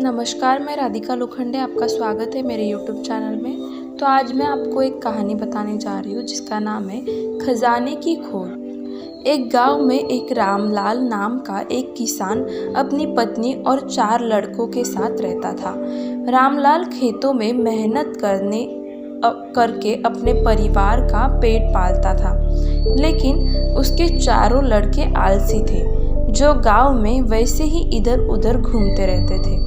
नमस्कार, मैं राधिका लोखंडे, आपका स्वागत है मेरे यूट्यूब चैनल में। तो आज मैं आपको एक कहानी बताने जा रही हूँ जिसका नाम है खजाने की खोज। एक गांव में एक रामलाल नाम का एक किसान अपनी पत्नी और 4 लड़कों के साथ रहता था। रामलाल खेतों में मेहनत करके अपने परिवार का पेट पालता था, लेकिन उसके चारों लड़के आलसी थे जो गांव में वैसे ही इधर उधर घूमते रहते थे।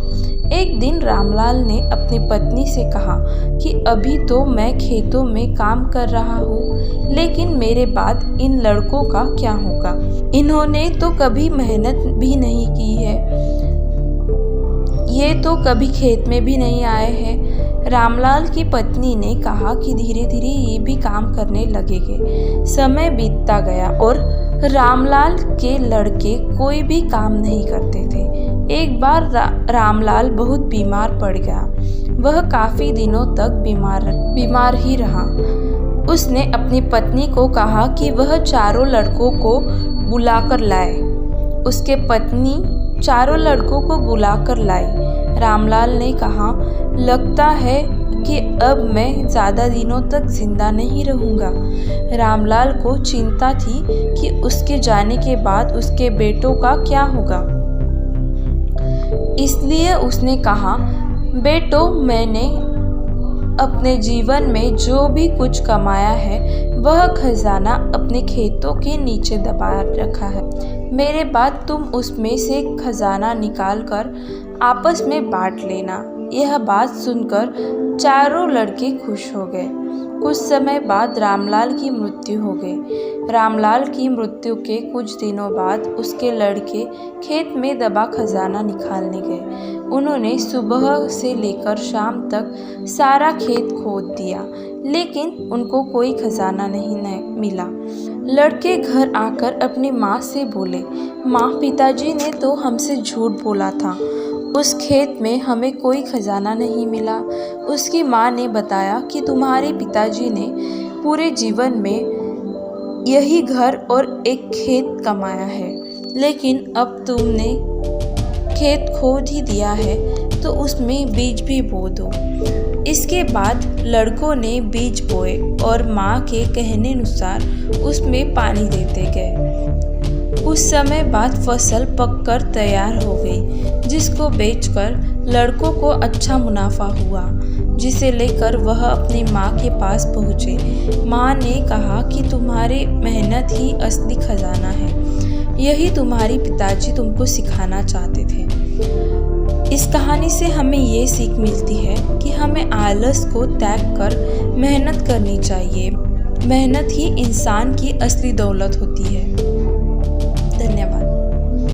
एक दिन रामलाल ने अपनी पत्नी से कहा कि अभी तो मैं खेतों में काम कर रहा हूँ, लेकिन मेरे बाद इन लड़कों का क्या होगा? इन्होंने तो कभी मेहनत भी नहीं की है, ये तो कभी खेत में भी नहीं आए हैं। रामलाल की पत्नी ने कहा कि धीरे धीरे ये भी काम करने लगेंगे। समय बीतता गया और रामलाल के लड़के कोई भी काम नहीं करते थे। एक बार रामलाल बहुत बीमार पड़ गया। वह काफी दिनों तक बीमार ही रहा। उसने अपनी पत्नी को कहा कि वह चारों लड़कों को बुलाकर लाए। उसके पत्नी चारों लड़कों को बुलाकर लाई। रामलाल ने कहा, लगता है कि अब मैं ज़्यादा दिनों तक जिंदा नहीं रहूँगा। रामलाल को चिंता थी कि उसके जाने के बाद उसके बेटों का क्या होगा। इसलिए उसने कहा, बेटो, मैंने अपने जीवन में जो भी कुछ कमाया है वह खजाना अपने खेतों के नीचे दबा रखा है। मेरे बाद तुम उसमें से खजाना निकाल कर आपस में बांट लेना। यह बात सुनकर चारों लड़के खुश हो गए। कुछ समय बाद रामलाल की मृत्यु हो गई। रामलाल की मृत्यु के कुछ दिनों बाद उसके लड़के खेत में दबा खजाना निकालने गए। उन्होंने सुबह से लेकर शाम तक सारा खेत खोद दिया, लेकिन उनको कोई खजाना नहीं मिला। लड़के घर आकर अपनी माँ से बोले, माँ, पिताजी ने तो हमसे झूठ बोला था, उस खेत में हमें कोई खजाना नहीं मिला। उसकी माँ ने बताया कि तुम्हारे पिताजी ने पूरे जीवन में यही घर और एक खेत कमाया है, लेकिन अब तुमने खेत खोद ही दिया है तो उसमें बीज भी बो दो। इसके बाद लड़कों ने बीज बोए और माँ के कहने अनुसार उसमें पानी देते गए। कुछ समय बाद फसल पककर तैयार हो गई, जिसको बेचकर लड़कों को अच्छा मुनाफा हुआ, जिसे लेकर वह अपनी माँ के पास पहुँचे। माँ ने कहा कि तुम्हारी मेहनत ही असली खजाना है, यही तुम्हारे पिताजी तुमको सिखाना चाहते थे। इस कहानी से हमें ये सीख मिलती है कि हमें आलस को त्याग कर मेहनत करनी चाहिए। मेहनत ही इंसान की असली दौलत होती है।